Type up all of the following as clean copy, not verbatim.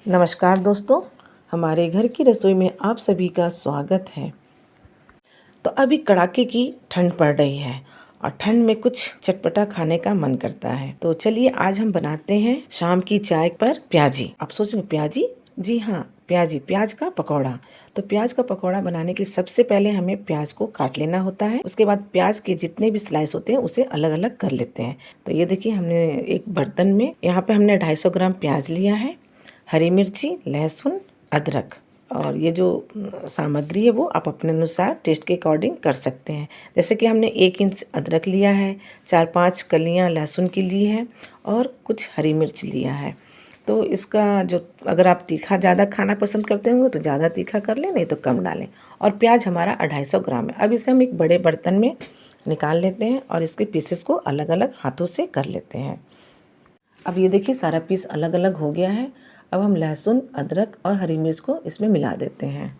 नमस्कार दोस्तों, हमारे घर की रसोई में आप सभी का स्वागत है। तो अभी कड़ाके की ठंड पड़ रही है और ठंड में कुछ चटपटा खाने का मन करता है। तो चलिए आज हम बनाते हैं शाम की चाय पर प्याजी। आप सोचेंगे प्याजी? जी हाँ, प्याजी, प्याज का पकौड़ा। तो प्याज का पकौड़ा बनाने के लिए सबसे पहले हमें प्याज को काट लेना होता है। उसके बाद प्याज के जितने भी स्लाइस होते हैं उसे अलग अलग कर लेते हैं। तो ये देखिए, हमने एक बर्तन में यहाँ पे हमने 250 ग्राम प्याज लिया है, हरी मिर्ची, लहसुन, अदरक और ये जो सामग्री है वो आप अपने अनुसार टेस्ट के अकॉर्डिंग कर सकते हैं। जैसे कि हमने 1 इंच अदरक लिया है, 4-5 कलियां लहसुन की ली है और कुछ हरी मिर्च लिया है। तो इसका जो, अगर आप तीखा ज़्यादा खाना पसंद करते होंगे तो ज़्यादा तीखा कर लें, नहीं तो कम डालें। और प्याज हमारा 250 ग्राम है। अब इसे हम एक बड़े बर्तन में निकाल लेते हैं और इसके पीसेस को अलग अलग हाथों से कर लेते हैं। अब ये देखिए, सारा पीस अलग अलग हो गया है। अब हम लहसुन, अदरक और हरी मिर्च को इसमें मिला देते हैं।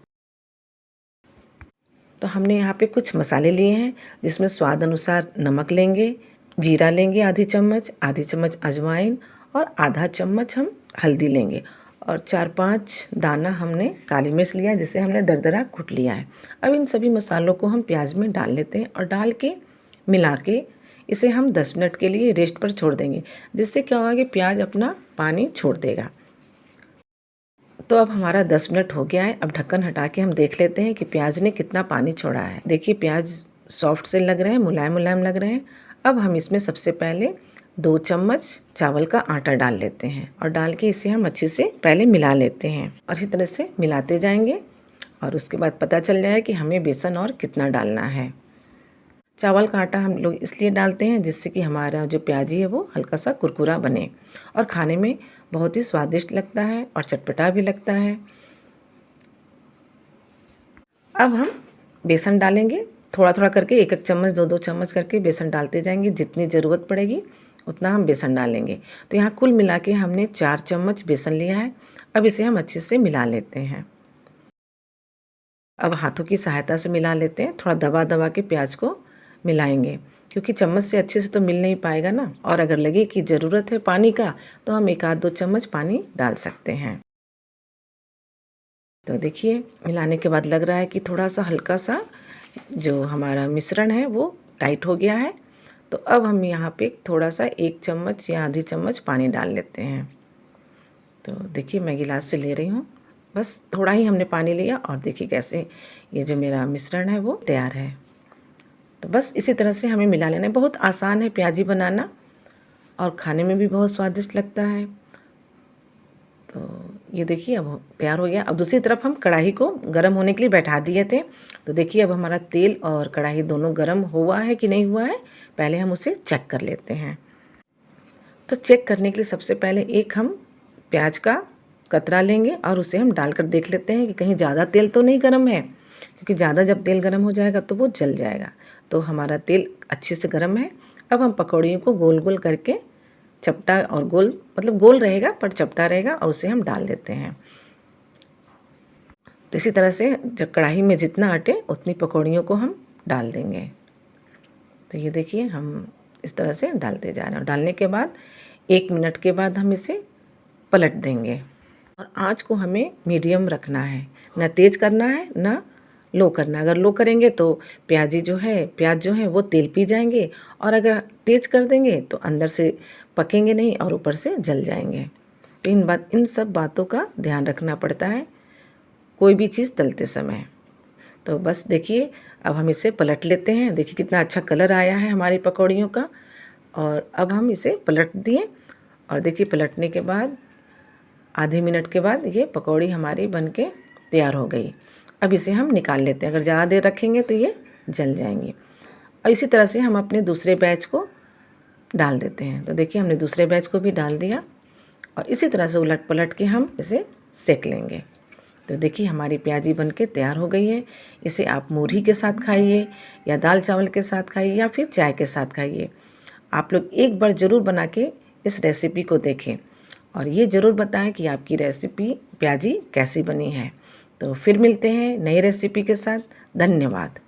तो हमने यहाँ पे कुछ मसाले लिए हैं, जिसमें स्वाद अनुसार नमक लेंगे, जीरा लेंगे आधी चम्मच अजवाइन और आधा चम्मच हम हल्दी लेंगे और 4-5 दाना हमने काली मिर्च लिया है, जिसे हमने दरदरा कूट लिया है। अब इन सभी मसालों को हम प्याज में डाल लेते हैं और डाल के मिला के इसे हम 10 मिनट के लिए रेस्ट पर छोड़ देंगे, जिससे क्या होगा कि प्याज अपना पानी छोड़ देगा। तो अब हमारा 10 मिनट हो गया है। अब ढक्कन हटा के हम देख लेते हैं कि प्याज ने कितना पानी छोड़ा है। देखिए, प्याज सॉफ्ट से लग रहे हैं, मुलायम मुलायम लग रहे हैं। अब हम इसमें सबसे पहले 2 चम्मच चावल का आटा डाल लेते हैं और डाल के इसे हम अच्छे से पहले मिला लेते हैं और इसी तरह से मिलाते जाएंगे और उसके बाद पता चल जाएगा कि हमें बेसन और कितना डालना है। चावल का आटा हम लोग इसलिए डालते हैं जिससे कि हमारा जो प्याजी है वो हल्का सा कुरकुरा बने और खाने में बहुत ही स्वादिष्ट लगता है और चटपटा भी लगता है। अब हम बेसन डालेंगे, थोड़ा थोड़ा करके 1-1 चम्मच 2-2 चम्मच करके बेसन डालते जाएंगे। जितनी ज़रूरत पड़ेगी उतना हम बेसन डालेंगे। तो यहाँ कुल मिला के हमने 4 चम्मच बेसन लिया है। अब इसे हम अच्छे से मिला लेते हैं। अब हाथों की सहायता से मिला लेते हैं, थोड़ा दबा दबा के प्याज को मिलाएंगे, क्योंकि चम्मच से अच्छे से तो मिल नहीं पाएगा ना। और अगर लगे कि ज़रूरत है पानी का तो हम 1-2 चम्मच पानी डाल सकते हैं। तो देखिए, मिलाने के बाद लग रहा है कि थोड़ा सा हल्का सा जो हमारा मिश्रण है वो टाइट हो गया है। तो अब हम यहाँ पे थोड़ा सा 1 चम्मच या आधी चम्मच पानी डाल लेते हैं। तो देखिए, मैं गिलास से ले रही हूँ, बस थोड़ा ही हमने पानी लिया और देखिए कैसे ये जो मेरा मिश्रण है वो तैयार है। तो बस इसी तरह से हमें मिला लेना है। बहुत आसान है प्याजी बनाना और खाने में भी बहुत स्वादिष्ट लगता है। तो ये देखिए, अब तैयार हो गया। अब दूसरी तरफ हम कढ़ाई को गर्म होने के लिए बैठा दिए थे। तो देखिए, अब हमारा तेल और कढ़ाई दोनों गर्म हुआ है कि नहीं हुआ है, पहले हम उसे चेक कर लेते हैं। तो चेक करने के लिए सबसे पहले एक हम प्याज का कतरा लेंगे और उसे हम डालकर देख लेते हैं कि कहीं ज़्यादा तेल तो नहीं गर्म है, क्योंकि ज़्यादा जब तेल गर्म हो जाएगा तो वो जल जाएगा। तो हमारा तेल अच्छे से गर्म है। अब हम पकौड़ियों को गोल गोल करके, चपटा और गोल, मतलब गोल रहेगा पर चपटा रहेगा, और उसे हम डाल देते हैं। तो इसी तरह से जब कढ़ाई में जितना अटे उतनी पकौड़ियों को हम डाल देंगे। तो ये देखिए, हम इस तरह से डालते जा रहे हैं और डालने के बाद 1 मिनट के बाद हम इसे पलट देंगे और आँच को हमें मीडियम रखना है, ना तेज़ करना है ना लो करना है। अगर लो करेंगे तो प्याज जो है वो तेल पी जाएंगे, और अगर तेज़ कर देंगे तो अंदर से पकेंगे नहीं और ऊपर से जल जाएंगे। तो इन सब बातों का ध्यान रखना पड़ता है कोई भी चीज़ तलते समय। तो बस देखिए, अब हम इसे पलट लेते हैं। देखिए कितना अच्छा कलर आया है हमारी पकौड़ियों का। और अब हम इसे पलट दिए और देखिए, पलटने के बाद आधे मिनट के बाद ये पकौड़ी हमारी बनके तैयार हो गई। अब इसे हम निकाल लेते हैं, अगर ज़्यादा देर रखेंगे तो ये जल जाएंगी। और इसी तरह से हम अपने दूसरे बैच को डाल देते हैं। तो देखिए, हमने दूसरे बैच को भी डाल दिया और इसी तरह से उलट पलट के हम इसे सेक लेंगे। तो देखिए, हमारी प्याजी बनके तैयार हो गई है। इसे आप मूढ़ी के साथ खाइए या दाल चावल के साथ खाइए या फिर चाय के साथ खाइए। आप लोग एक बार ज़रूर बना के इस रेसिपी को देखें और ये ज़रूर बताएं कि आपकी रेसिपी प्याजी कैसी बनी है। तो फिर मिलते हैं नई रेसिपी के साथ। धन्यवाद।